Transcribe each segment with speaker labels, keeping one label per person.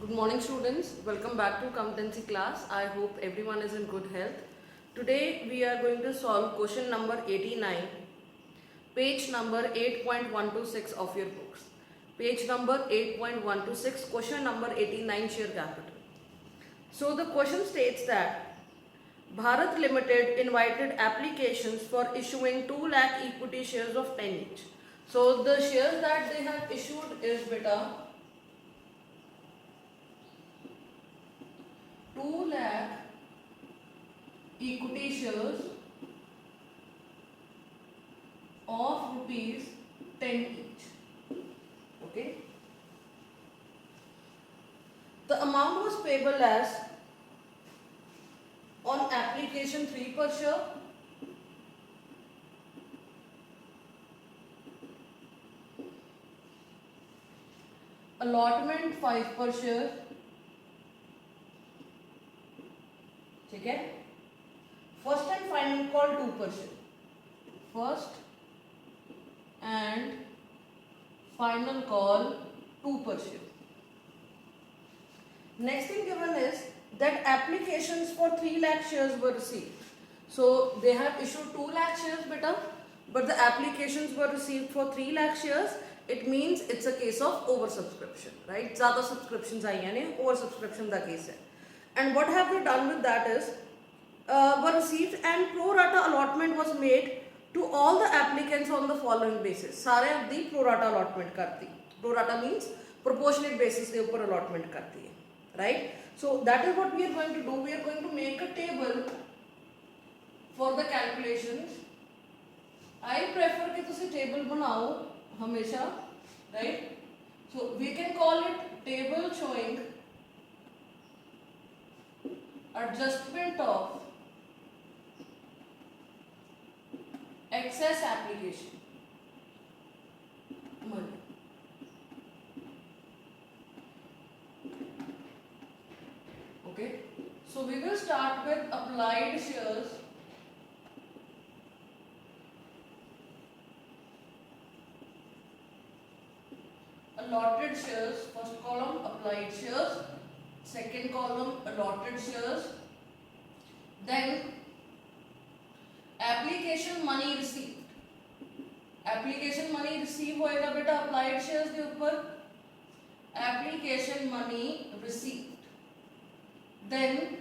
Speaker 1: Good morning students, welcome back to competency class. I hope everyone is in good health. Today we are going to solve question number 89, page number 8.126 of your books. Page number 8.126, question number 89, share capital. So the question states that Bharat Limited invited applications for issuing 2 lakh equity shares of 10 each. So the shares that they have issued is beta 2 lakh equity shares of rupees 10 each. Okay. The amount was payable as on application 3 per share, allotment 5 per share, ठीक है, first and final call 2 पर share, first and final call 2 per share. Next thing given is that applications for 3 lakh shares were received. So they have issued 2 lakh shares beta, but the applications were received for 3 lakh shares. It means it's a case of oversubscription, right? ज़्यादा subscriptions आई हैं, oversubscription का case है. And what have they done with that is were received and pro rata allotment was made to all the applicants on the following basis. सारे दी pro rata allotment करती. Pro rata means proportionate basis के ऊपर allotment करती है, right? So that is what we are going to do. We are going to make a table for the calculations. I prefer कि तुसी table बनाओ हमेशा, right? So we can call it table showing adjustment of excess application money. Okay, so we will start with applied shares. Allotted shares, first column applied shares, second column allotted shares, then application money received. Application money receive होएगा बेटा applied shares के ऊपर, application money received, then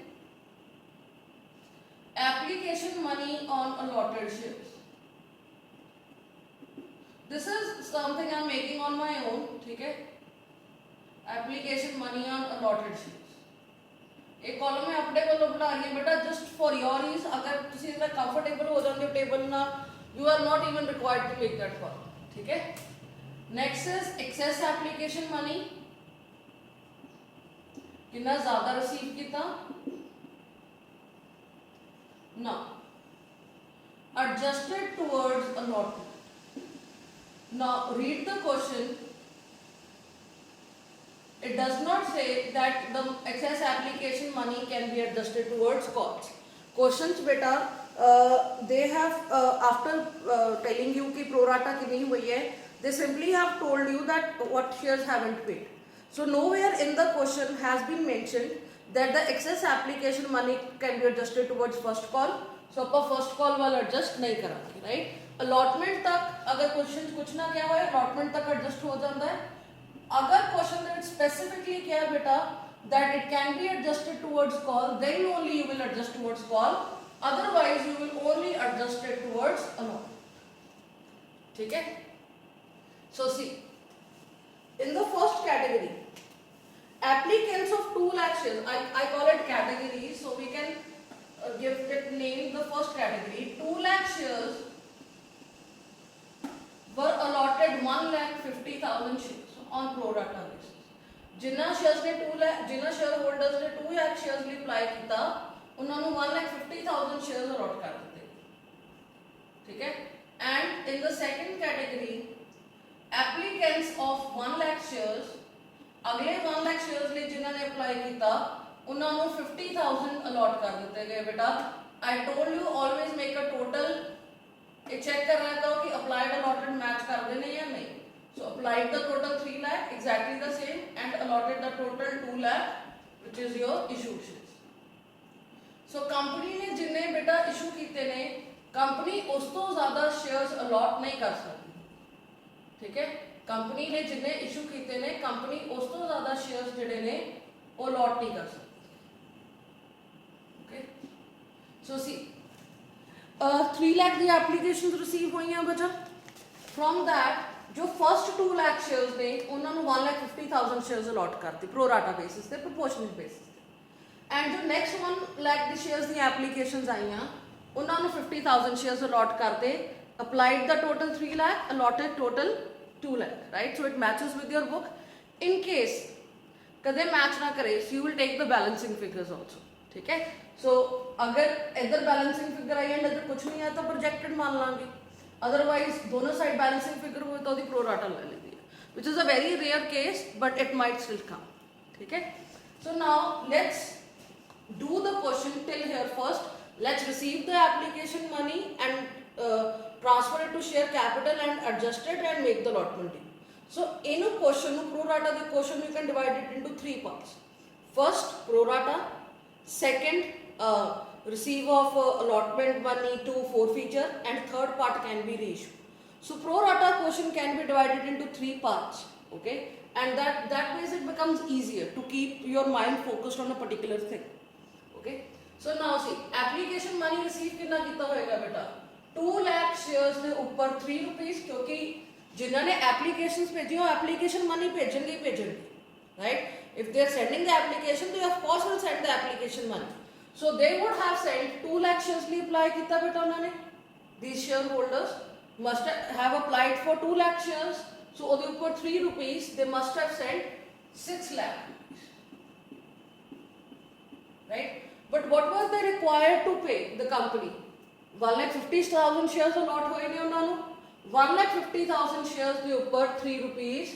Speaker 1: application money on allotted shares. This is something I am making on my own, ठीक है? Application money on allotted shares. एक column में अपने को बढ़ा रही है बेटा just for your ease. अगर तुसी इतना comfortable हो जाते हो टेबल ना, you are not even required to make that column, ठीक है? Next is excess application money. कितना ज़्यादा receive कितना? Now adjusted towards allotment. Now read the question. It does not say that the excess application money can be adjusted towards costs. Questions beta they have after telling you कि pro rata कितनी हुई है, they simply have told you that what shares haven't paid. So nowhere in the question has been mentioned that the excess application money can be adjusted towards first call. So upon first call वाला adjust नहीं करांगे, right? Allotment तक अगर questions कुछ ना क्या हुआ है, allotment तक adjust हो जाता है. अगर क्वेश्चन में स्पेसिफिकली क्या है बेटा that it can be adjusted towards call, then only you will adjust towards call, otherwise you will only adjust it towards allotment. ठीक है? So see, in the first category, applicants of 2 lakh shares, I call it category, so we can give it name. The first category, 2 lakh shares were allotted 1,50,000 shares on pro rata basis. Jinnah shares ने 2 lakh, जिन्ना shareholders ने 2 lakh shares ਲਈ apply ਕੀਤਾ, ਉਹਨਾਂ ਨੂੰ 1,50,000 shares allot कर ਦਿੱਤੇ, ठीक है? And in the second category, applicants of 1 lakh shares, अगले 1 lakh shares ਲਈ जिन्ना ने apply ਕੀਤਾ, ਉਹਨਾਂ ਨੂੰ 50,000 allot कर ਦਿੱਤੇ गए बेटा. I told you always make a total. ये check कर रहा था कि applied allotted match कर देने या नहीं. So applied the total 3 lakh, exactly the same, and allotted the total 2 lakh, which is your issued shares. So company ने जिन्ने बेटा इशू कीते ने, कंपनी उस तो ज़्यादा शेयर्स अलॉट नहीं कर सकती, ठीक है। कंपनी ने जिन्ने इशू कीते ने, कंपनी उस तो ज़्यादा शेयर्स जिहड़े ने वो अलॉट नहीं कर सकती, okay. So see 3 lakh the application receive हुई हैं बच्चा। फ्रॉम दैट जो फर्स्ट 2 लाख शेयर्स ने उन्होंने 1,50,000 शेयर्स अलॉट करती प्रो राटा बेसिस ते, प्रोपोर्शनल बेसिस ते। एंड जो next 1 lakh the shares the applications आईयां उन्होंने 50,000 शेयर्स अलॉट करते, applied the total 3 lakh, allotted total 2 lakh, right. So it matches with your book. In case कदे मैच ना करे, so you will take the balancing figures also, ठीक है। सो अगर इधर बैलेंसिंग फिगर आई एंड इधर कुछ नहीं आया तो प्रोजेक्टेड मान लांगे, अदरवाइज दोनों साइड बैलेंसिंग फिगर हुए तो प्रो राटा ले लेती है, which is a very rare case but it might still come, ठीक है। So now let's do the question till here. First let's receive the application money and transfer it to share capital and adjusted and make the allotment due. So in question pro rata the question you can divide it into 3 parts. First pro rata, second receive of allotment money to forfeiture, and third part can be reissue. So pro rata question can be divided into 3 parts, okay, and that ways it becomes easier to keep your mind focused on a particular thing, okay. So now see application money receive कितना कितना होएगा बेटा, 2 lakh shares के ऊपर 3 rupees, क्योंकि जिन्होंने applications भेजी हो एप्लीकेशन मनी भेजेंगे, right? If they are sending the application, they of course will send the application money. So they would have sent 2 lakh shares लिए apply कितना बेटा उन्होंने, these shareholders must have applied for 2 lakh shares. So ਉਹਦੇ ਉੱਪਰ 3 rupees they must have sent 6 lakh rupees, right? But what was they required to pay the company? 1,50,000 shares allot ਹੋਏ ਨੇ ਉਹਨਾਂ ਨੂੰ, 1,50,000 shares ਦੇ ਉੱਪਰ 3 rupees,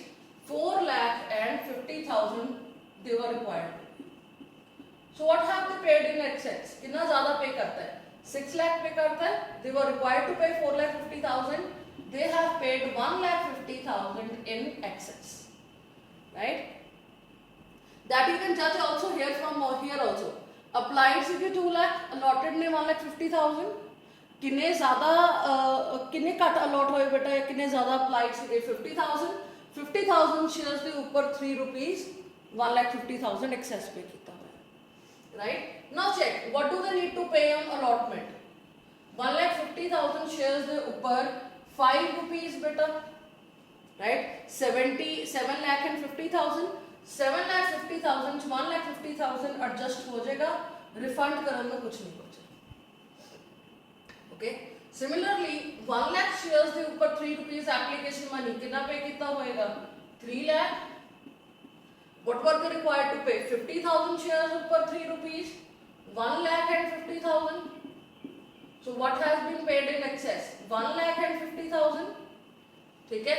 Speaker 1: 4,50,000 they were required to pay. So what have they paid in excess? कितना ज़्यादा पे करता है, 6 lakh पे करता है, they were required to pay 4,50,000, they have paid 1,50,000 in excess, right? That you can judge also here from here also. Applied सीधे 2 lakh, allotted ने 1,50,000, किन्ने ज़्यादा किन्ने कट allot होए बेटा, या किन्ने ज़्यादा applied सीधे 50,000, 50,000 शेयर्स के ऊपर 3 रुपीस, 1,50,000 एक्सेस पे किया हुआ है, right. Now check what do they need to pay on allotment. 1,50,000 shares के ऊपर 5 रुपीस बेटा, राइट। 7,50,000 7,50,000 1,50,000 एडजस्ट हो जाएगा, रिफंड करने में कुछ नहीं बचेगा, ओके। सिमिलरली 1 लाख शेयर्स के ऊपर 3 रुपीस एप्लीकेशन मनी कितना पे कितना होएगा, 3 lakh. What were they required to pay? 50,000 shares ऊपर 3 rupees, 1,50,000. So what has been paid in excess? 1,50,000. ठीक है।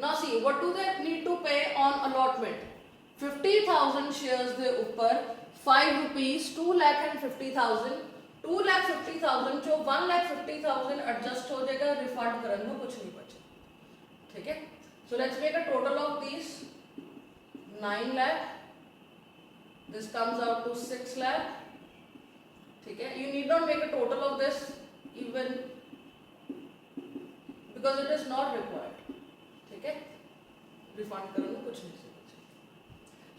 Speaker 1: Now see what do they need to pay on allotment? 50,000 shares के ऊपर 5 rupees, 2,50,000. 2,50,000 जो 1,50,000 एडजस्ट हो जाएगा, रिफंड करने में कुछ नहीं बचे, ठीक है। So let's make a total of these 9 lakh. This comes out to 6 lakh, ठीक है। You need not make a total of this even because it is not required, ठीक है। रिफंड करने में कुछ नहीं बचे।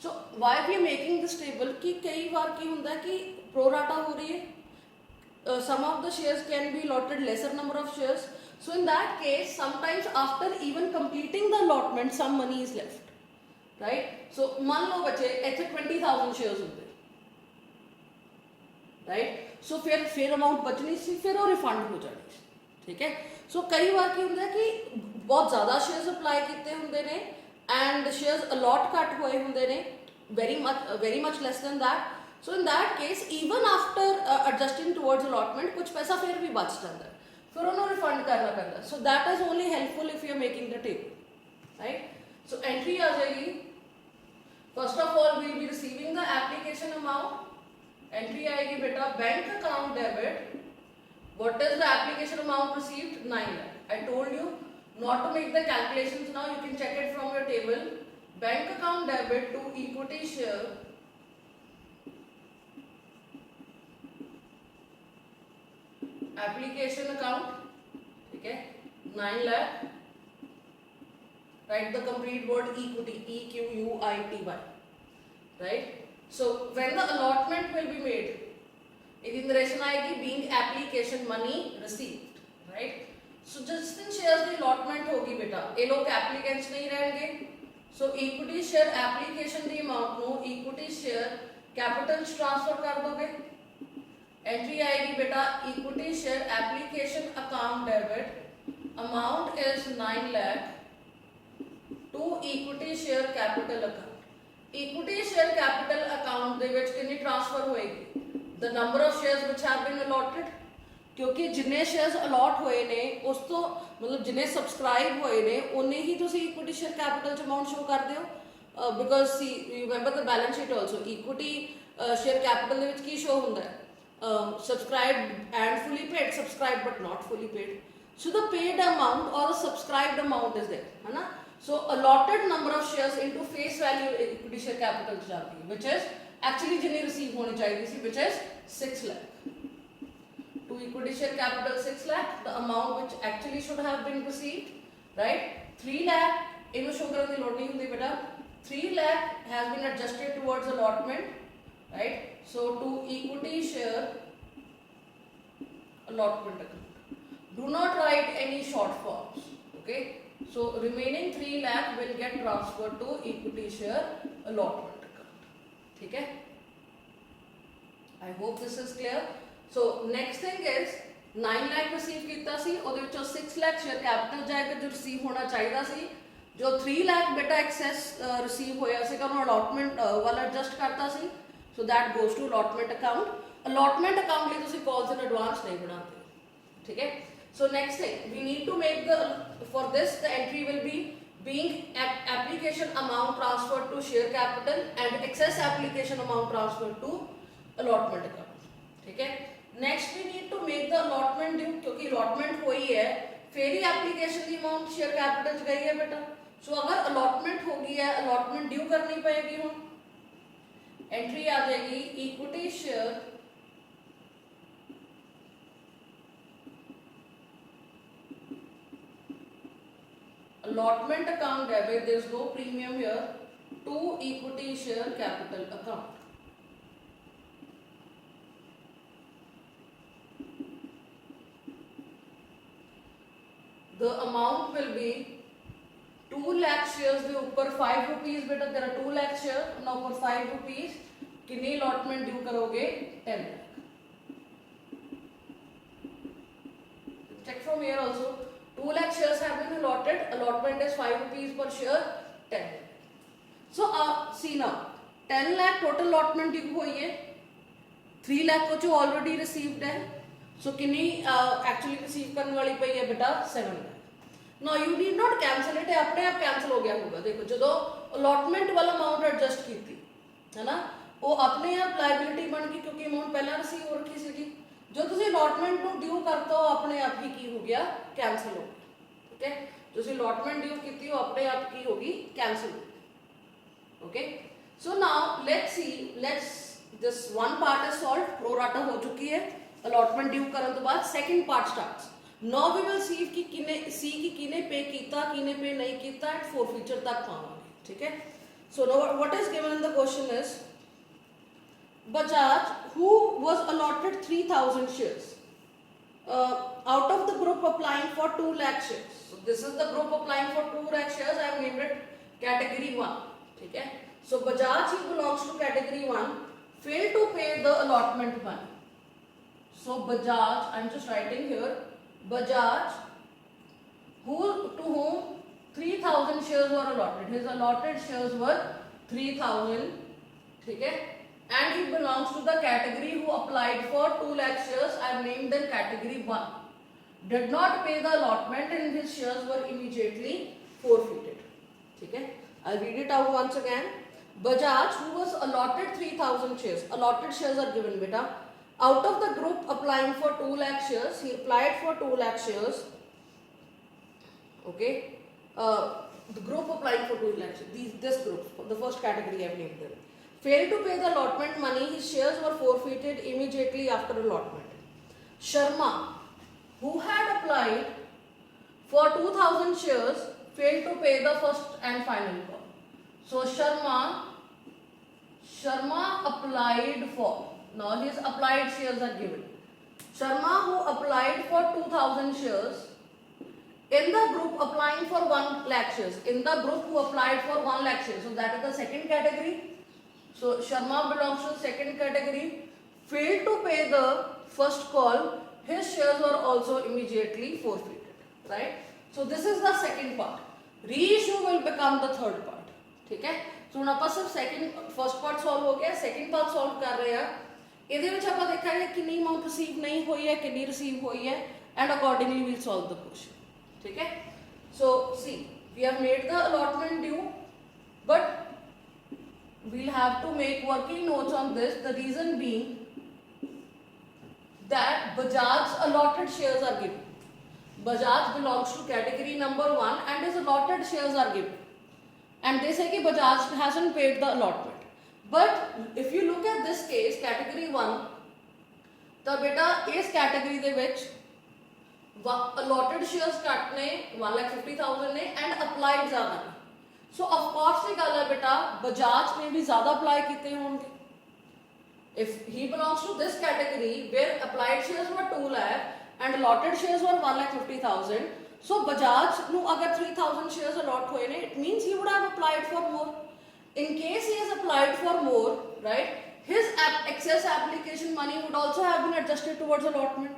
Speaker 1: So why we are making this table कि कई बार की होता है कि प्रो राटा हो रही है, some of the shares can be allotted lesser number of shares. So in that case, sometimes after even completing the allotment, some money is left, right? So मान लो बचे ऐसे 20,000 shares होते, right? So फिर amount बचनी सी, फिर वो refund हो जानी, ठीक है। So कई बार की होता है कि बहुत ज़्यादा shares apply किते होंगे ने and shares allot घट हुए होंगे ने, very much less than that. So in that case, even after adjusting towards allotment, कुछ पैसा फिर भी बच जाता है, फिर उन्होंने रिफंड करना पड़ता है। So that is only helpful if you are making the table, right? So entry आ जाएगी। First of all, we will be receiving the application amount. Entry आएगी बेटा bank account debit. What is the application amount received? 9 lakh. I told you Not to make the calculations now, you can check it from your table. Bank account debit to equity share application account, okay, 9 lakh. Write the complete word equity, EQUITY, right? So when the allotment will be made, in narration आएगी being application money received, right? So जिस दिन shares की allotment होगी बेटा, ये लोग applicants नहीं रहेंगे. So equity share application the amount नो equity share capital transfer कर दोगे. Entry आएगी बेटा equity share application account debit amount is 9 lakh to equity share capital account. Equity share capital account ਦੇ ਵਿੱਚ ਕਿੰਨੀ ट्रांसफर होएगी? The number of shares which have been allotted. क्योंकि जिन्ने शेयर्स अलॉट होए ने उस तो मतलब जिन्ने सब्सक्राइब होए ने उन्ने ही तुसी इक्विटी शेयर कैपिटल च अमाउंट शो कर दियो because see you remember the balance sheet also equity share capital ਦੇ ਵਿੱਚ ਕੀ ਸ਼ੋ ਹੁੰਦਾ ਹੈ subscribed and fully paid, subscribed but not fully paid. So the paid amount or the subscribed amount is there, है ना? So allotted number of shares into face value equity share capital च जाती है, which is actually जिन्हें receive होनी चाहिए थी, which is 6 lakh. To equity share capital 6 lakh, the amount which actually should have been received, right? 3 lakh, इन्हें show करने की लोड़ नहीं होती बेटा. 3 lakh has been adjusted towards allotment, right? So to equity share allotment account. Do not write any short forms, okay? So remaining 3 lakh will get transferred to equity share allotment account. ठीक है? I hope this is clear. So next thing is 9 lakh receive ਕੀਤਾ ਸੀ ਉਹਦੇ ਵਿੱਚੋਂ 6 lakh share capital ਜਾਏਗਾ ਜੋ receive ਹੋਣਾ ਚਾਹੀਦਾ ਸੀ ਜੋ 3 lakh ਬੇਟਾ excess receive ਹੋਇਆ ਸੀਗਾ ਉਹਨੂੰ allotment ਵਾਲਾ adjust ਕਰਤਾ ਸੀ so that goes to allotment account allotment account ਲਈ ਤੁਸੀਂ calls in advance ਨਹੀਂ ਬਣਾਉਂਦੇ ਠੀਕ ਹੈ so next thing we need to make the for this the entry will be being application amount transferred to share capital and excess application amount transferred to allotment account ठीक है next we need to make the allotment due क्योंकि allotment हुई है फिर ही application की amount share capital गई है बेटा सो अगर अलॉटमेंट होगी है अलॉटमेंट ड्यू करनी पड़ेगी हम एंट्री आ जाएगी equity share allotment account debit there is no premium here to equity share capital account the amount will be 2 lakh shares के ऊपर 5 rupees बेटा तेरा 2 lakh share ना ऊपर 5 rupees कितनी allotment ड्यू करोगे 10 lakh check from here also 2 lakh shares have been allotted allotment is 5 rupees per share 10 so see now 10 lakh total allotment due हुई है 3 lakh को जो already received है so कितनी actually receive करने वाली पई है बेटा 7 lakh now you need not cancel it अपने आप cancel हो गया होगा देखो जो allotment वाला amount adjust की थी है ना वो अपने आप liability बन गई क्योंकि amount पहला receive हो रखी सी जो तुसी allotment ਨੂੰ due करते हो अपने आप ही की हो गया cancel हो गया ठीक है तुसी allotment due की थी वो अपने आप की होगी cancel हो गई okay so now let's this one part is solved pro rata हो चुकी है allotment due करने तो बाद second part starts now we will see कि किने पे कीता किने पे नहीं कीता at forfeiture तक पावांगे ठीक है so now what is given in the question is Bajaj who was allotted 3000 shares out of the group applying for 2 lakh shares so this is the group applying for 2 lakh shares I have named it category 1 ठीक है so Bajaj he belongs to category 1 failed to pay the allotment money so Bajaj, I am just writing here, Bajaj, to whom 3000 shares were allotted. His allotted shares were 3000, okay? And he belongs to the category who applied for 2 lakh shares. I have named them category 1. Did not pay the allotment and his shares were immediately forfeited. Okay? I'll read it out once again. Bajaj, who was allotted 3000 shares. Allotted shares are given, beta. Out of the group applying for 2 lakh shares, he applied for 2 lakh shares. Okay, the group applying for 2 lakhs, this group, the first category I have named them, failed to pay the allotment money. His shares were forfeited immediately after allotment. Sharma, who had applied for 2000 shares, failed to pay the first and final call. So Sharma applied for, now his applied shares are given. Sharma, who applied for 2000 shares, in the group applying for 1 lakh shares, in the group who applied for 1 lakh shares, so that is the second category. So Sharma belongs to the second category, failed to pay the first call, his shares were also immediately forfeited, right? So this is the second part. Reissue will become the third part. ठीक है, so ਹੁਣ ਆਪਾਂ ਸਿਰਫ first part solve ਹੋ ਗਿਆ, second part solve ਕਰ ਰਹੇ ਆ। ਇਹਦੇ ਵਿੱਚ ਆਪਾਂ ਦੇਖਾਂਗੇ ਕਿੰਨੀ amount receive ਨਹੀਂ ਹੋਈ ਹੈ, ਕਿੰਨੀ receive ਹੋਈ ਹੈ, and accordingly we'll solve the question. ठीक है, so see, we have made the allotment due, but we'll have to make working notes on this. The reason being that Bajaj's allotted shares are given. Bajaj belongs to category number 1 and his allotted shares are given. And they say that Bajaj hasn't paid the allotment. But if you look at this case, category 1, the beta is category de which allotted shares cut ne 1,50,000 ne and applied ज़्यादा ne. So of course ये गल है बेटा, Bajaj ने भी ज़्यादा apply किते होंगे. If he belongs to this category where applied shares were 2 lakh and allotted shares were 1,50,000, so Bajaj nu agar 3,000 shares allot हुए ने, it means he would have applied for more. In case he has applied for more, right, his excess application money would also have been adjusted towards allotment.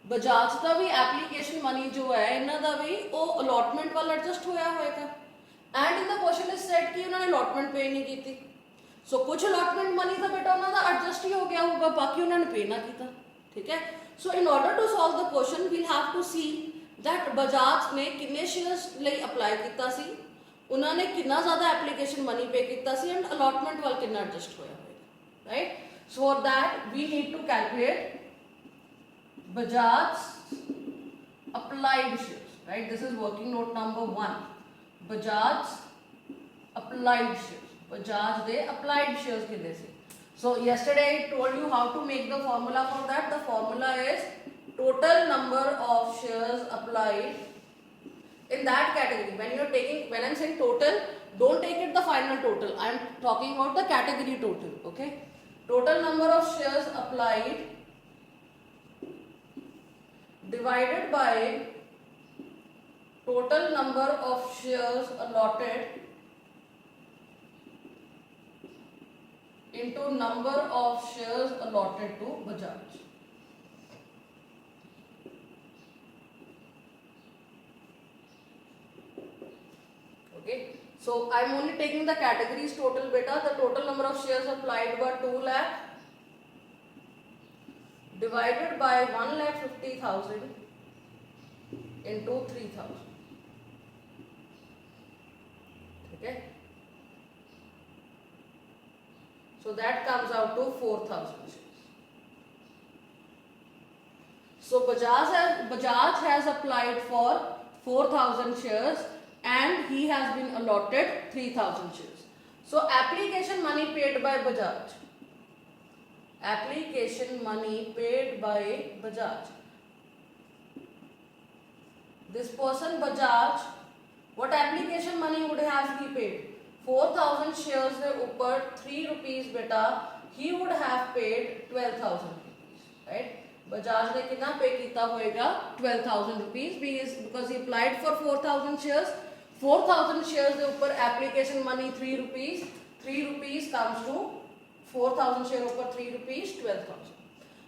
Speaker 1: Bajaj का भी application money जो है इन्ना दा भी वो allotment वाला adjust होया होएगा. And in the question is said कि उन्होंने allotment pay नहीं की थी. So कुछ allotment money था बेटा उन्ना दा adjust ही हो गया होगा, बाकी उन्होंने pay ना की था. ठीक है? So in order to solve the question, we'll have to see that Bajaj ने किन्ने shares ਲਈ apply ਕੀਤਾ ਸੀ, उन्होंने कितना ज़्यादा application money pay ਕੀਤਾ ਸੀ and allotment वाल कितना adjust होया होएगा. Right? So for that we need to calculate Bajaj's applied shares, right? This is working note number 1. Bajaj's applied shares. Bajaj they applied shares कितने से? So yesterday I told you how to make the formula for that. The formula is total number of shares applied in that category. When I'm saying total, don't take it the final total. I'm talking about the category total. Okay? Total number of shares applied divided by total number of shares allotted into number of shares allotted to Bajaj. Okay, so I'm only taking the categories total beta. The total number of shares applied were 2 lakh divided by 1,50,000 into 3,000. Okay, so that comes out to 4,000 shares. So Bajaj has applied for 4,000 shares and he has been allotted 3,000 shares. So application money paid by Bajaj. Application money paid by Bajaj. This person Bajaj, what application money would have he paid? 4,000 shares के ऊपर 3 rupees बेटा, he would have paid 12,000 rupees, right? Bajaj ने कितना पे किया होएगा? 12,000 rupees because he applied for 4,000 shares. 4,000 shares के ऊपर application money 3 rupees. 3 rupees comes to 4,000 share ऊपर 3 rupees 12,000.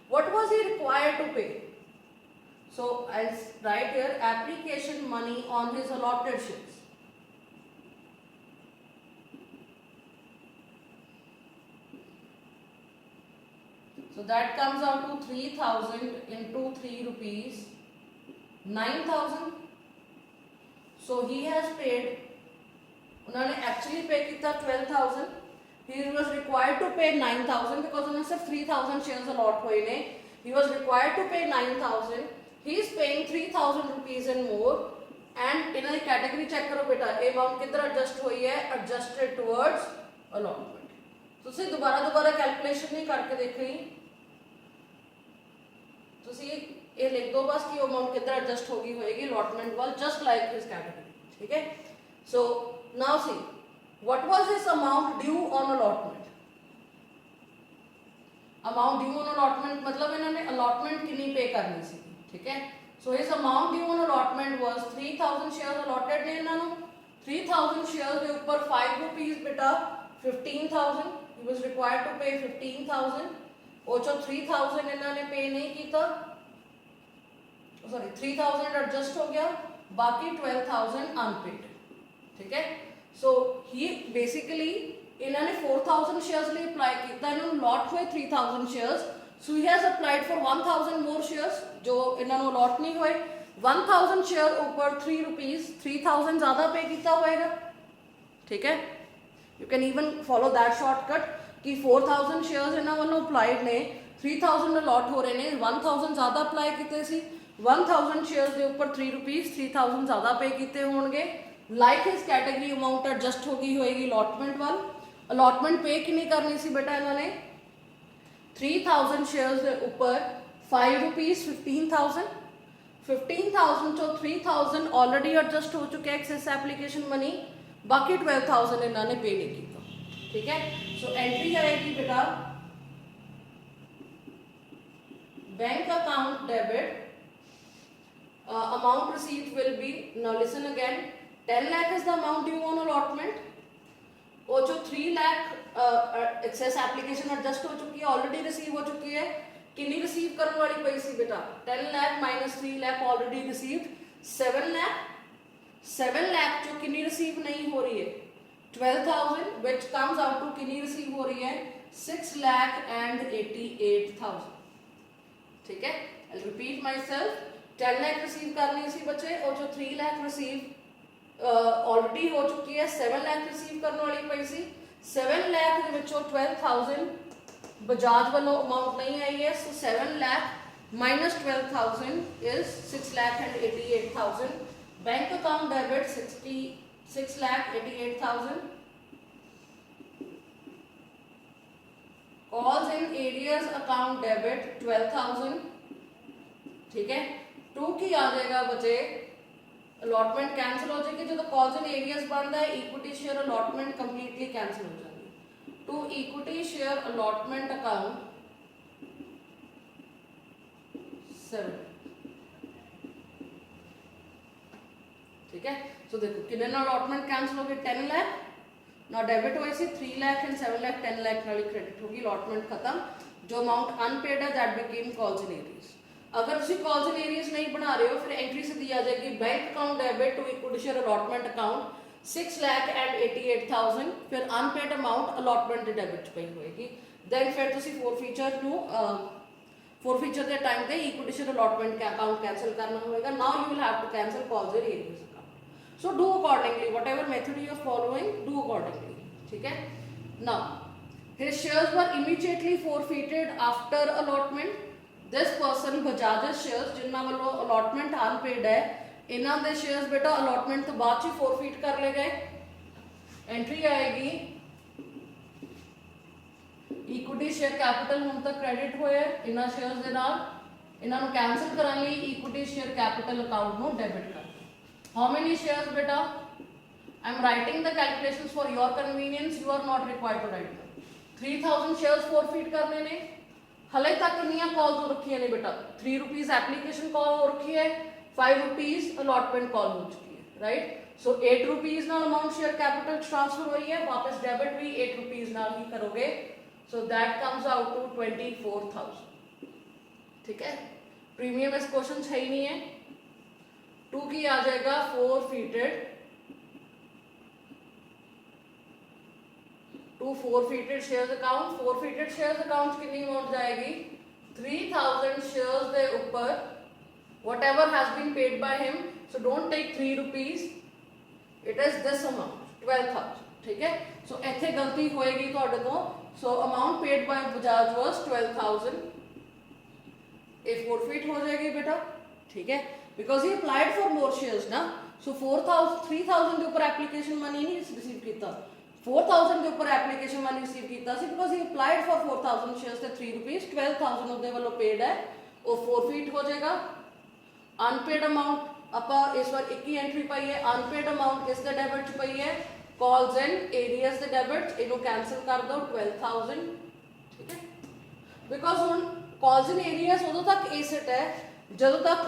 Speaker 1: What was he required to pay? So I'll write here application money on his allotted shares. So that comes out to 3,000 into 3 rupees, 9,000. So he has paid, उन्होंने actually pay किया 12,000. He was required to pay 9,000 because उन्होंने सिर्फ 3,000 shares allot हुए ने. He was required to pay 9,000. He is paying 3,000 rupees and more. And इन्होंने category check करो बेटा, ये अमाउंट किधर एडजस्ट हुई है, एडजस्टेड टुवर्ड्स अलॉटमेंट। तुसी दोबारा कैलकुलेशन नहीं करके देखनी, तुसी ये लिख दो बस कि अमाउंट किधर एडजस्ट होगी होएगी अलॉटमेंट वाल, जस्ट लाइक हिज कैटेगरी, ठीक है। So now see what was this amount due on allotment. Amount due on allotment मतलब इन्होंने अलॉटमेंट कितनी पे करनी सी, ठीक है। So his amount due on allotment was 3000 shares allotted ने इन्होंने 3000 शेयर्स के ऊपर 5 रुपीस बेटा 15000 ही वाज रिक्वायर्ड टू पे 15000 और जो 3000 इन्होंने पे नहीं किया, सॉरी 3000 एडजस्ट हो गया, बाकी 12000 अनपेड, ठीक है। सो ही बेसिकली इन्होंने 4000 शेयर्स लिए अप्लाई किया, इन्होंने लॉट हुए 3000 shares, so he has applied for 1000 more shares जो इन्होंने लॉट नहीं हुए। 1000 शेयर ऊपर 3 रुपीस 3000 ज्यादा पे किया होएगा, ठीक है। You can even follow that shortcut कि 4000 शेयर्स इन्होंने वालों अप्लाइड ने, 3000 अलॉट हो रहे हैं, 1000 ज्यादा अप्लाई किए सी, 1000 शेयर्स के ऊपर 3 रुपीस 3000 ज्यादा पे किए होंगे, like his category amount adjust हो गई होएगी अलॉटमेंट वाल। अलॉटमेंट पे कितनी करनी सी बेटा इन्होंने 3000 शेयर्स के ऊपर 5 रुपीस 15000 चो 3000 ऑलरेडी एडजस्ट हो चुके हैं एक्सेस एप्लीकेशन मनी, बाकी 12000 इन्होंने पे नहीं किया, ठीक है। सो एंट्री आएगी बेटा bank account debit amount received will be, now listen again, 10 lakh is the amount due on allotment और जो 3 लाख एक्सेस एप्लीकेशन एडजस्ट हो चुकी है, ऑलरेडी रिसीव हो चुकी है, कितनी रिसीव करने वाली पई सी बेटा 10 lakh minus 3 lakh already received 7 lakh, 7 lakh जो कितनी रिसीव नहीं हो रही है 12000 which comes out to कितनी रिसीव हो रही है 6 लाख एंड 88,000, ठीक है। I'll repeat myself, 10 lakh receive करनी सी बच्चे और जो 3 लाख रिसीव ऑलरेडी हो चुकी है, 7 लाख रिसीव करने वाली पई सी, 7 लाख ਦੇ ਵਿੱਚੋਂ 12000 बजाज वालों अमाउंट नहीं आई है, सो 7 lakh minus 12000 is 6 lakh and 88,000। Bank account debit 6 lakh 88,000। Calls in arrears account debit 12,000, ठीक है। 2 की आ जाएगा बचे अलॉटमेंट कैंसिल हो जाएगी, जो कॉल्स इन एरियर्स बनता है equity share allotment completely cancel हो जाएगी। To equity share allotment account 7, ठीक है। सो देखो कितने अलॉटमेंट कैंसिल हो गए 10 लाख ना डेबिट हुई सी 3 लाख एंड 7 लाख 10 लाख नाल क्रेडिट होगी, अलॉटमेंट खत्म, जो अमाउंट अनपेड है that became calls in arrears. अगर तुम कॉल्स इन एरियर्स नहीं बना रहे हो फिर एंट्री सीधी आ जाएगी bank account debit to equity share allotment account 6 lakh and 88,000, फिर अनपेड अमाउंट अलॉटमेंट डेबिट पे होएगी। देन फिर तुसी फॉरफीचर नु फॉरफीचर के टाइम पे इक्विटी शेयर अलॉटमेंट का अकाउंट कैंसिल करना होगा। Now you will have to cancel calls in arrears account, so do accordingly whatever method you are following, do accordingly, ठीक है। Now his shares were immediately forfeited after allotment. This person Bajaj shares जिन्ना वालों allotment unpaid है, इन्हों के shares बेटा allotment तो बाद च फॉरफीट कर ले गए। एंट्री आएगी इक्विटी शेयर कैपिटल हम तक क्रेडिट होया इन्होंने शेयर्स के नाल, इन्हों कैंसिल करने लिए इक्विटी शेयर कैपिटल अकाउंट में डेबिट कर। हाउ मेनी शेयर्स बेटा, I am writing the calculations for your convenience, you are not required to write them। 3000 shares forfeit करने ने, हले तक कितनी कॉल हो रखी है बेटा 3 रुपीज एप्लीकेशन कॉल हो रखी है, 5 रुपीज अलॉटमेंट कॉल हो चुकी है, राइट। सो 8 रुपीज नाल अमाउंट शेयर कैपिटल ट्रांसफर हुई है, वापस डेबिट भी 8 रुपीज नाल ही करोगे, so that comes out to 24,000, ठीक है। प्रीमियम इस क्वेश्चन है ही नहीं है। 2 की आ जाएगा forfeited to forfeited shares account. Forfeited shares account कितनी अमाउंट जाएगी 3000 शेयर्स के ऊपर whatever has been paid by him, so don't take 3 rupees, it is this amount 12,000, ठीक है। सो इत्थे गलती होएगी तुहाडे तो, so amount paid by Bajaj was 12,000, A forfeit हो जाएगी बेटा, ठीक है, because he applied for more shares ना, सो 3000 ਦੇ ਉੱਪਰ ਐਪਲੀਕੇਸ਼ਨ ਮਨੀ ਨਹੀਂ ਰਿਸੀਵ ਕੀਤਾ, 4000 ਦੇ ਉੱਪਰ ਐਪਲੀਕੇਸ਼ਨ ਮਨੀ ਰਿਸੀਵ ਕੀਤਾ ਸੀ because he applied for 4000 shares ਤੇ 3 ਰੁਪੀਸ 12000 ਉਹਦੇ ਵੱਲੋਂ ਪੇਡ ਹੈ, ਉਹ ਫੋਰਫੀਟ ਹੋ ਜਾਏਗਾ। ਅਨਪੇਡ ਅਮਾਊਂਟ ਆਪਾਂ ਇਸ ਵਾਰ ਇੱਕ ਹੀ ਐਂਟਰੀ ਪਾਈ ਹੈ, ਅਨਪੇਡ ਅਮਾਊਂਟ ਇਸ ਦੇ ਡੈਬਿਟ ਚ ਪਈ ਹੈ, ਕਾਲਸ ਐਂਡ ਏਰੀਆਸ ਦੇ ਡੈਬਿਟ, ਇਹਨੂੰ ਕੈਂਸਲ ਕਰ ਦਿਓ 12000, ਠੀਕ ਹੈ। ਬਿਕੋਜ਼ ਹੁਣ ਕਾਲਸ ਐਂਡ ਏਰੀਆਸ ਉਦੋਂ ਤੱਕ ਏਸਟ ਹੈ ਜਦੋਂ ਤੱਕ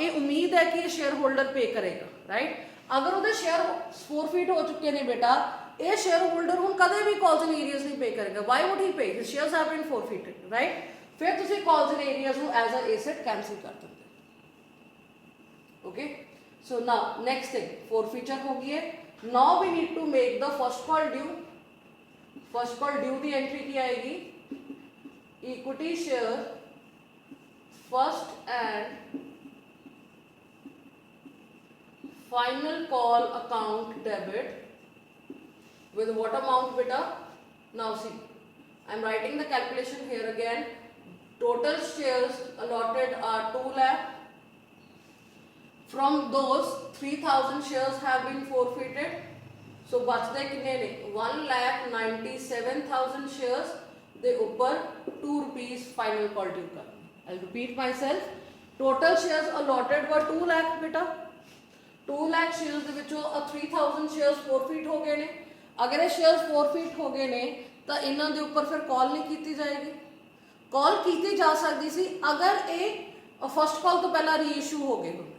Speaker 1: ਇਹ ਉਮੀਦ ਹੈ ਕਿ ਇਹ ਸ਼ੇਅਰ ਹੋਲਡਰ ਪੇ ਕਰੇਗਾ, ਰਾਈਟ। ਅਗਰ ਉਹਦੇ ਸ਼ੇਅਰ ਫੋਰਫੀਟ ਹੋ ਚੁੱਕੇ ਨੇ ਬੇਟਾ, ਇਹ ਸ਼ੇਅਰ ਹੋਲਡਰ ਹੁਣ ਕਦੇ ਵੀ ਕਾਲਸ ਐਂਡ ਏਰੀਆਸ ਨਹੀਂ ਪੇ ਕਰੇਗਾ। Why would he pay, his shares have been forfeited, right. ਫਿਰ ਤੁਸੀਂ ਕਾਲਸ ਐਂਡ ਏਰੀਆਸ ਨੂੰ ਐਜ਼ ਅ ਏਸਟ ਕੈਂਸਲ ਕਰ ਦਿੰਦੇ, okay. So now next thing, forfeiture ਹੋ ਗਈ ਹੈ। Now we need to make the first call due. First call due ਦੀ entry ਕੀ ਆਏਗੀ, equity share first and final call account debit with what amount beta? Now see, I am writing the calculation here again. Total shares allotted are 2 lakh. From those 3000 shares have been forfeited, so बचते कितने ने 1,97,000 shares ਦੇ ਉੱਪਰ 2 rupees final call due ਕਰ। I'll repeat myself. Total shares allotted were 2 lakh beta. 2 lakh shares ਦੇ ਵਿੱਚੋਂ 3000 shares forfeit ਹੋ ਗਏ ਨੇ। ਅਗਰ ਇਹ shares forfeit ਹੋ ਗਏ ਨੇ ਤਾਂ ਇਹਨਾਂ ਦੇ ਉੱਪਰ ਫਿਰ ਕਾਲ ਨਹੀਂ ਕੀਤੀ ਜਾਏਗੀ। ਕਾਲ ਕੀਤੀ ਜਾ ਸਕਦੀ ਸੀ ਅਗਰ ਇਹ ਫਸਟ ਕਾਲ ਤੋਂ ਪਹਿਲਾਂ ਰੀਇਸ਼ੂ ਹੋ ਗਏ ਹੁੰਦੇ,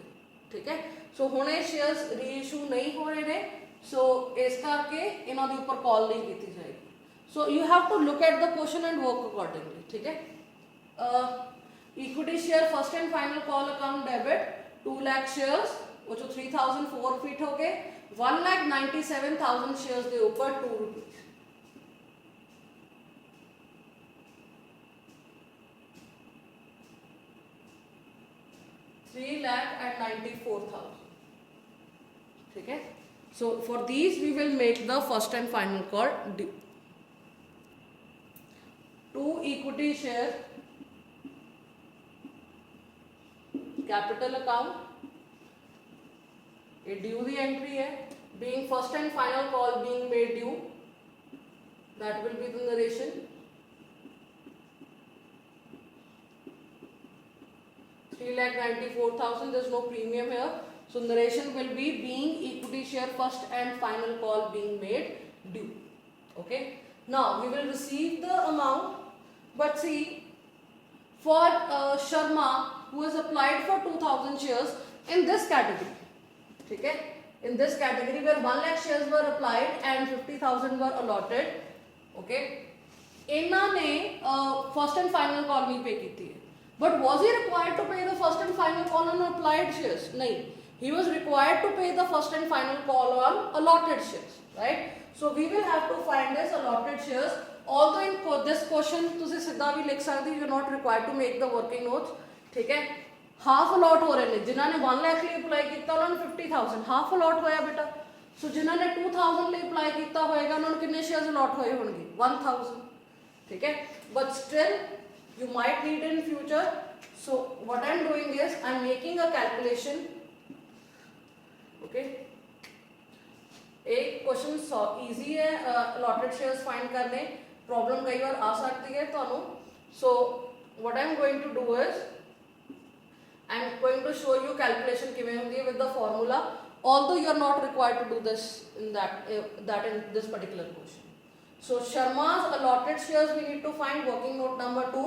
Speaker 1: ਠੀਕ ਹੈ। ਸੋ ਹੁਣ ਇਹ shares ਰੀਇਸ਼ੂ ਨਹੀਂ ਹੋ ਰਹੇ ਨੇ, ਸੋ ਇਸ ਕਰਕੇ ਇਹਨਾਂ ਦੇ ਉੱਪਰ ਕਾਲ ਨਹੀਂ ਕੀਤੀ ਜਾਏਗੀ। So you have to look at the question and work accordingly, ਠੀਕ ਹੈ। Equity share first and final call account debit 2 lakh shares, वो जो 3000 forfeit हो गए, 1,97,000 shares ਦੇ ਉੱਪਰ 2 rupees। थ्री lakh and 94,000, ठीक है। So for these we will make the first and final call due. 2 equity share capital account, ये due दी entry है, being first and final call being made due, that will be the narration। 3,94,000, there's no premium here, so narration will be being equity share first and final call being made due, okay। Now we will receive the amount, but see for Sharma who has applied for 2000 shares in this category, ठीक है, in this category where 1 lakh shares were applied and 50,000 were allotted, okay, इन्ना ने first and final call नहीं pay की थी, but was he required to pay the first and final call on applied shares? नहीं, he was required to pay the first and final call on allotted shares, right? So we will have to find this allotted shares, although in this question ਤੁਸੀਂ ਸਿੱਧਾ ਵੀ ਲਿਖ ਸਕਦੇ, you are not required to make the working notes, ठीक है। Half allot हो रहे हैं, जिन्होंने 1 लाख लिए अप्लाई किया उन्होंने 50,000 हाफ अलॉट होया बेटा। सो जिन्होंने 2000 लिए अप्लाई किया होएगा उन्होंने कितने शेयर्स अलॉट होए होंगे 1000, ठीक है। But still you might need in future, so what I am doing is I am making a calculation, okay. एक क्वेश्चन ईजी है अलॉटेड शेयर्स फाइंड करने, प्रॉब्लम कई बार आ सकती है ਤੁਹਾਨੂੰ। So what I am going to do is I am going to show you calculation किवें होंदी है with the formula, although you are not required to do this in that in this particular question. So Sharma's allotted shares we need to find, working note number 2,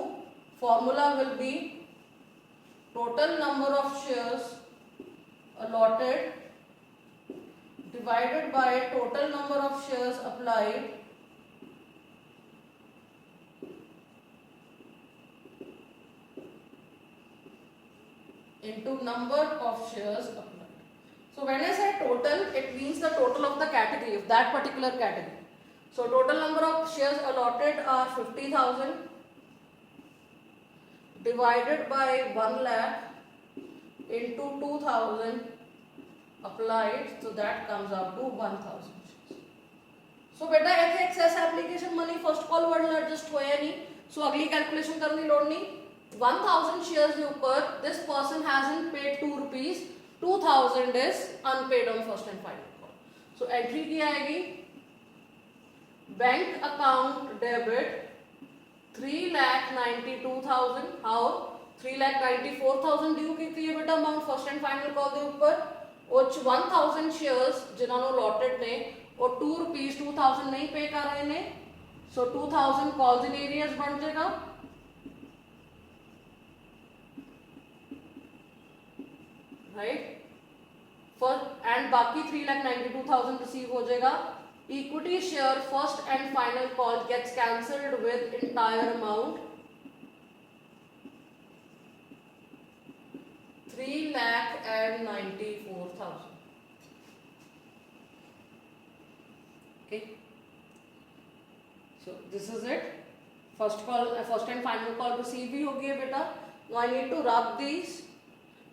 Speaker 1: formula will be total number of shares allotted divided by total number of shares applied into number of shares applied. So when I say total, it means the total of the category, of that particular category. So total number of shares allotted are 50,000 divided by 1 lakh into 2,000 applied, so that comes up to 1,000 shares. So beta इथे excess application money first call word adjust होया नहीं, so अगली calculation करने की लोड़ नहीं। 1000 shares के ऊपर this person hasn't paid 2 rupees, 2000 is unpaid on first and final call. So entry क्या आएगी, bank account debit 3,92,000, how 3,94,000 due की है बेटा amount first and final call के ऊपर, और 1000 शेयर्स जिन्होंने अलॉटेड ने और ₹2 2000 नहीं पे कर रहे ने, सो 2000 कॉल्स इन एरियर्स बन जाएगा, राइट फर्स्ट, एंड बाकी 3,92,000 रिसीव हो जाएगा. Equity share first and final call gets cancelled with entire amount 3,94,000. Okay, so this is it. First and final call receive भी हो गया बेटा. Now I need to rub these.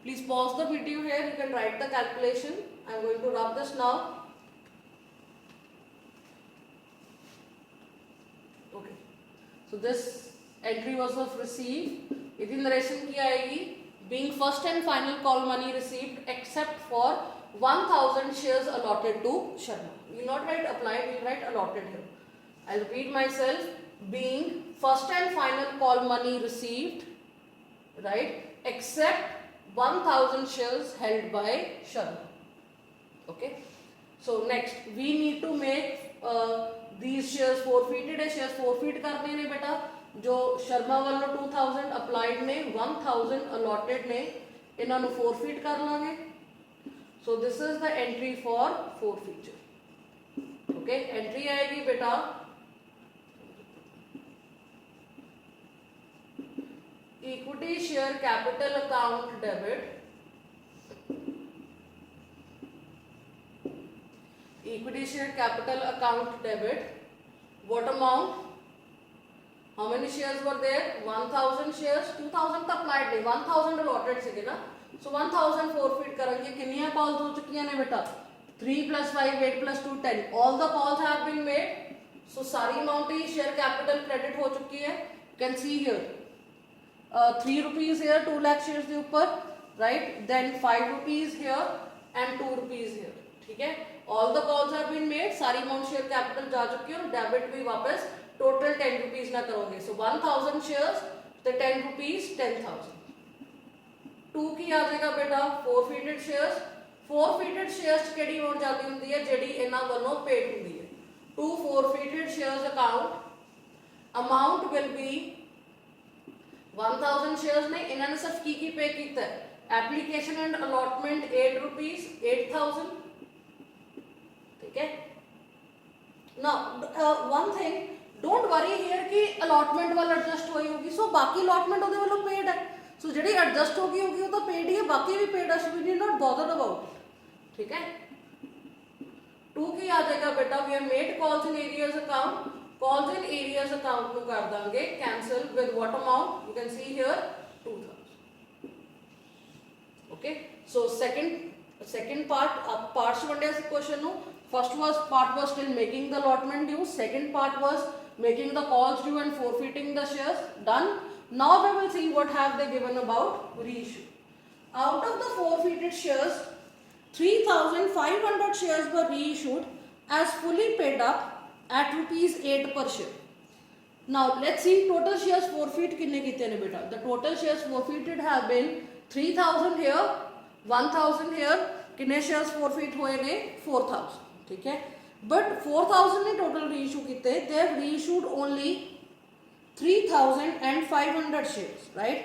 Speaker 1: Please pause the video here. You can write the calculation. I am going to rub this now. Okay. So this entry was of receive. इधर narration की आएगी. Being first and final call money received except for 1000 shares allotted to Sharma. We will not write applied. We will write allotted here. I'll repeat myself. Being first and final call money received, right? Except 1000 shares held by Sharma. Okay. So next we need to make these shares forfeited है. Shares forfeit करने ने बेटा जो शर्मा वालों 2000 applied ने 1000 allotted ने इन्होंने forfeit कर लांगे. So this is the entry for forfeiture. Okay, entry आएगी बेटा equity share capital account debit, equity share capital account debit, what amount, how many shares were there, 1000 shares, 2000 तो applied नहीं, 1000 allotted से ना, so 1000 forfeit करेंगे. कितनी calls हो चुकी हैं बेटा, 3 + 5 8 + 2 10, all the calls have been made. So सारी amount ही share capital credit हो चुकी है. You can see here 3 rupees here 2 lakh shares के ऊपर, right, then 5 rupees here and 2 rupees here. ठीक है, all the calls have been made, सारी amount share capital जा चुकी है और डेबिट भी वापस टोटल 10 rupees ना करोगे. So 1000 shares तो 10 rupees 10,000. 2 की आ जाएगा बेटा forfeited shares. forfeited shares केड़ी अमाउंट जाती होंगी है जेडी इन्हां वालों पेड होंगी है. To forfeited shares account amount will be 1000 shares ने इन्होंने सिर्फ की पे कीता है. Application and allotment 8 rupees 8000. ठीक है. Now one thing, don't worry here कि allotment वाला एडजस्ट हुई होगी. सो बाकी allotment ਉਹਦੇ ਵੱਲੋਂ पेड है. सो ਜਿਹੜੀ एडजस्ट होगी होगी वो तो पेड ही है, बाकी भी पेड है. सो we need not bother about it. ठीक है. 2 की आ जाएगा बेटा we have made calls in areas account. Calls in areas account ਨੂੰ ਕਰ ਦਾਂਗੇ cancel with what amount, you can see here 2000. Okay, so second part parts ਵੰਡਿਆ ਸੀ क्वेश्चन ਨੂੰ. First part was still making the allotment due. Second part was making the calls due and forfeiting the shares. Done. Now we will see what have they given about reissue. Out of the forfeited shares, 3,500 shares were reissued as fully paid up at ₹8 per share. Now let's see total shares forfeit कितने कितने ने बेटा. The total shares forfeited have been 3000 here, 1000 here. कितने shares forfeit हुए ने 4000. ठीक है. But 4000 ने total reissue किते, they have reissued only 3500 shares, right,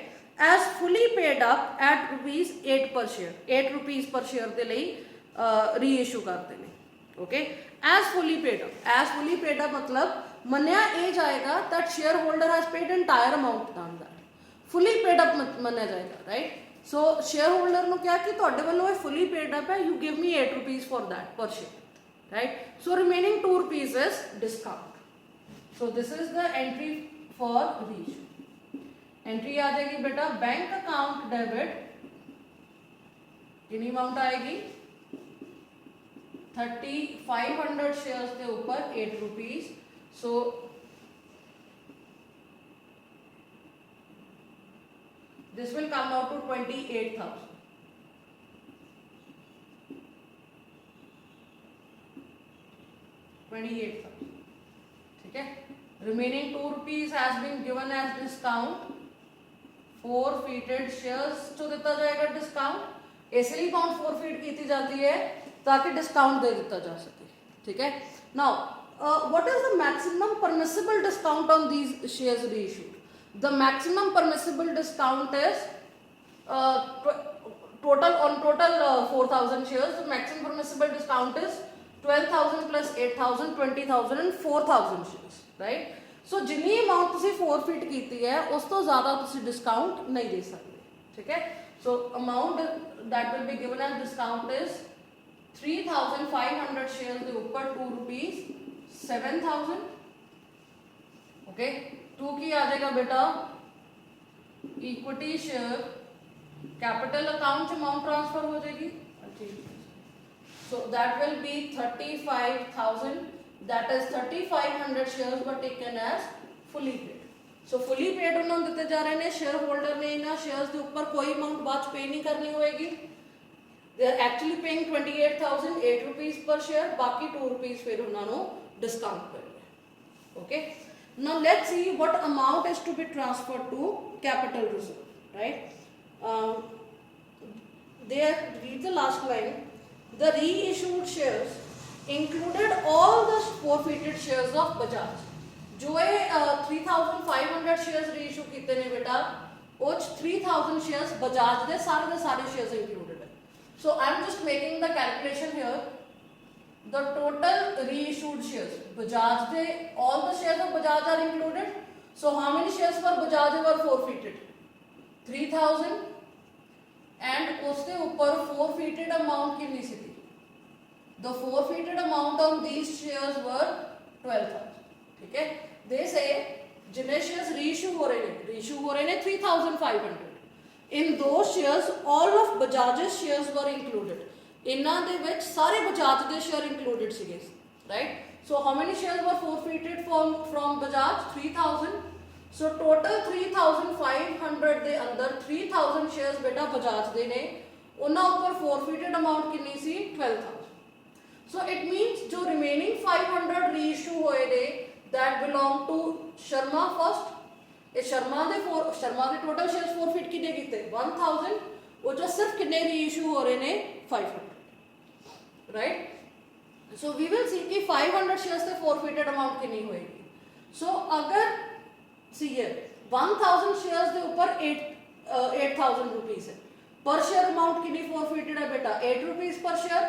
Speaker 1: as fully paid up at ₹8 per share. 8 rupees per share ਦੇ ਲਈ reissue करते हैं. Okay, as fully paid up. As fully paid up मतलब ਮੰਨਿਆ ਇਹ ਜਾਏਗਾ that shareholder has paid entire amount than that. Fully paid up ਮੰਨਿਆ ਜਾਏਗਾ, right. So shareholder ਨੂੰ ਕਿਹਾ ਕਿ ਤੁਹਾਡੇ ਵੱਲੋਂ ਇਹ fully paid up ਹੈ, you give me 8 rupees for that per share, right. So remaining 2 rupees is discount. So this is the entry for reissue. Entry आ जाएगी बेटा बैंक अकाउंट डेबिट, कितनी अमाउंट आएगी 3500 शेयर्स के ऊपर 8 rupees. So this will come out to 28,000. 28,000, ठीक है। Remaining 2 rupees has been given as discount, forfeited shares चो दिता जाएगा डिस्काउंट, इसलिए अमाउंट forfeit की जाती है ताकि डिस्काउंट दे दिता जा सके, ठीक है। Now what is the maximum permissible discount on these shares reissued? The maximum permissible discount is total 4,000 shares. The maximum permissible discount is 12,000 plus 8,000, 20,000 and 4,000 shares, right? So जिन्नी अमाउंट तुसी forfeit कीती है उस तो ज़्यादा तुसी डिस्काउंट नहीं दे सकते, ठीक है। So amount that will be given as discount is 3,500 shares के ऊपर 2 rupees 7,000, okay। 2 की आ जाएगा बेटा equity share, capital account amount transfer हो जाएगी, so that will be 35,000, that is 3,500 shares were taken as fully paid. So fully paid उन्होंने दिते जा रहे हैं, शेयर होल्डर ने इन्होंने शेयर्स के ऊपर कोई अमाउंट बाद पे नहीं करनी होएगी। They are actually paying 28,000, 8 rupees per share, बाकी 2 रुपीज फिर उन्होंने डिस्काउंट कर लिया, okay. Now let's see what amount is to be transferred to capital reserve, right. There, read the last line. The reissued shares included all the forfeited shares of Bajaj. जो ये 3,500 shares reissue किते ने बेटा, वो 3,000 shares Bajaj दे सारे shares included है. So I am just making the calculation here. The total reissued shares Bajaj they, all the shares of Bajaj are included. So how many shares were Bajaj were forfeited? 3,000. And उसके ऊपर forfeited amount कितनी सी थी? The forfeited amount on these shares were 12,000, ठीक है। They say जिन्हें shares reissue हो रहे ने 3,500. In those shares all of Bajaj's shares were included. इन्हां दे विच सारे Bajaj दे share included सीगे, right? So how many shares were forfeited from Bajaj? 3,000. So total 3,500 ਦੇ ਅੰਦਰ 3,000 ਸ਼ੇਅਰਸ ਬੇਟਾ ਬਜਾਜ ਦੇ ਨੇ, ਉਹਨਾਂ ਉੱਪਰ ਫੋਰਫੀਟਡ ਅਮਾਉਂਟ ਕਿੰਨੀ ਸੀ? 12,000। ਸੋ ਇਟ ਮੀਨਸ ਜੋ ਰਿਮੇਨਿੰਗ 500 ਰੀਇਸ਼ੂ ਹੋਏ ਨੇ that belong to Sharma first, ਇਹ ਸ਼ਰਮਾ ਦੇ ਟੋਟਲ ਸ਼ੇਅਰਸ ਫੋਰਫਿਟ ਕਿੰਨੇ ਕੀਤੇ? 1,000, ਉਹ ਜੋ ਸਿਰਫ ਕਿੰਨੇ ਰੀਇਸ਼ੂ ਹੋ ਰਹੇ ਨੇ? 500, right. So we will see ਕਿ 500 ਸ਼ੇਅਰਸ ਤੇ ਫੋਰਫਿਟਡ ਅਮਾਉਂਟ ਕਿੰਨੀ ਹੋਏਗੀ। ਸੋ ਅਗਰ See here, 1,000 shares के ऊपर 8,000 रुपीज है, पर शेयर अमाउंट कितनी forfeited है बेटा? 8 रुपीज पर शेयर।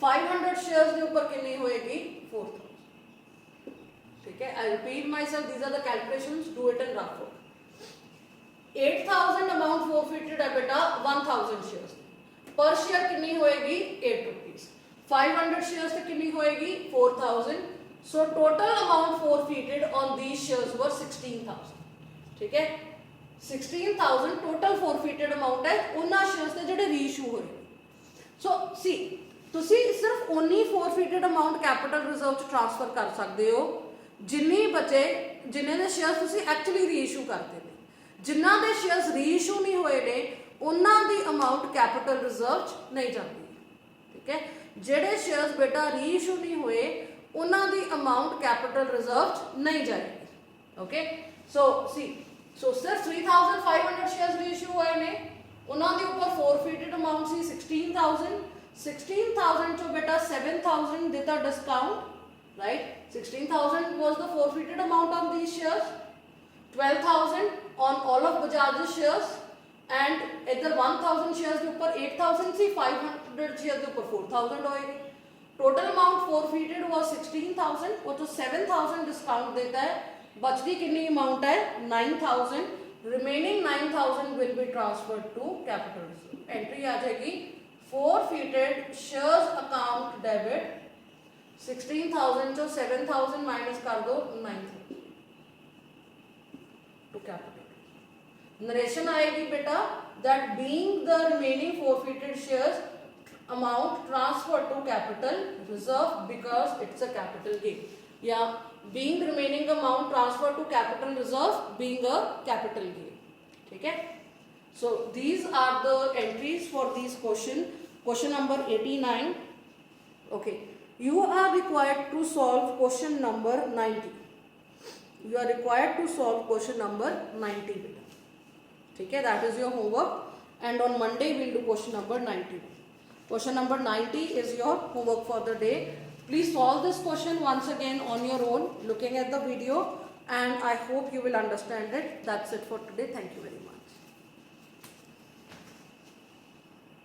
Speaker 1: 500 shares के ऊपर कितनी होएगी? 4,000, ठीक है। I repeat myself, these are the calculations, do it in rough work। 8,000 amount forfeited है बेटा 1,000 shares, पर शेयर कितनी होएगी? 8 रुपीज। 500 shares से कितनी होएगी? 4,000। So total amount forfeited on these shares were 16,000, ठीक है। 16,000 total forfeited amount है उन्ना shares ते जेडे reissue होए। So see, तुसी सिर्फ उन्नी forfeited amount capital reserve च transfer कर सकते हो जिन्नी बचे, जिन्ने दे shares तुसी actually reissue करते ने। जिन्ना दे shares reissue नहीं होए ने उन्ना दी amount capital reserve च नहीं जाती, ठीक है। जेडे shares बेटा reissue नहीं होए उन्हां दी अमाउंट कैपिटल रिजर्व नहीं जाएगी, ओके। सो सी, सो सिर्फ 3,500 शेयर्स रीइश्यू हुए ने, उन्हां दे ऊपर फॉरफिटेड अमाउंट सी 16,000। 16,000 चो बेटा 7,000 दिता discount, right. 16,000 was the forfeited amount on these shares, 12,000 on all of Bajaj shares, and इधर 1,000 शेयर्स के ऊपर 8,000 सी, 500 शेयर्स के ऊपर 4,000 होएगी। टोटल अमाउंट forfeited was 16,000, वो तो 7,000 डिस्काउंट देता है, बचती कितनी अमाउंट है? 9,000। Remaining 9,000 will be transferred to capital reserve. Entry आ जाएगी forfeited shares account डेबिट, 16,000 जो 7,000 माइनस कर दो 9,000 टू कैपिटल। नरेशन आएगी बेटा that being the remaining forfeited shares amount transferred to capital reserve because it's a capital gain, या being remaining amount transferred to capital reserve being a capital gain, ठीक है। So these are the entries for these question number 89, okay। You are required to solve question number 90. You are required to solve question number 90 beta. ठीक है, that is your homework, and on Monday we will do question number 91. Question number 90 is your homework for the day. Please solve this question once again on your own, looking at the video, and I hope you will understand it. That's it for today. Thank you very much.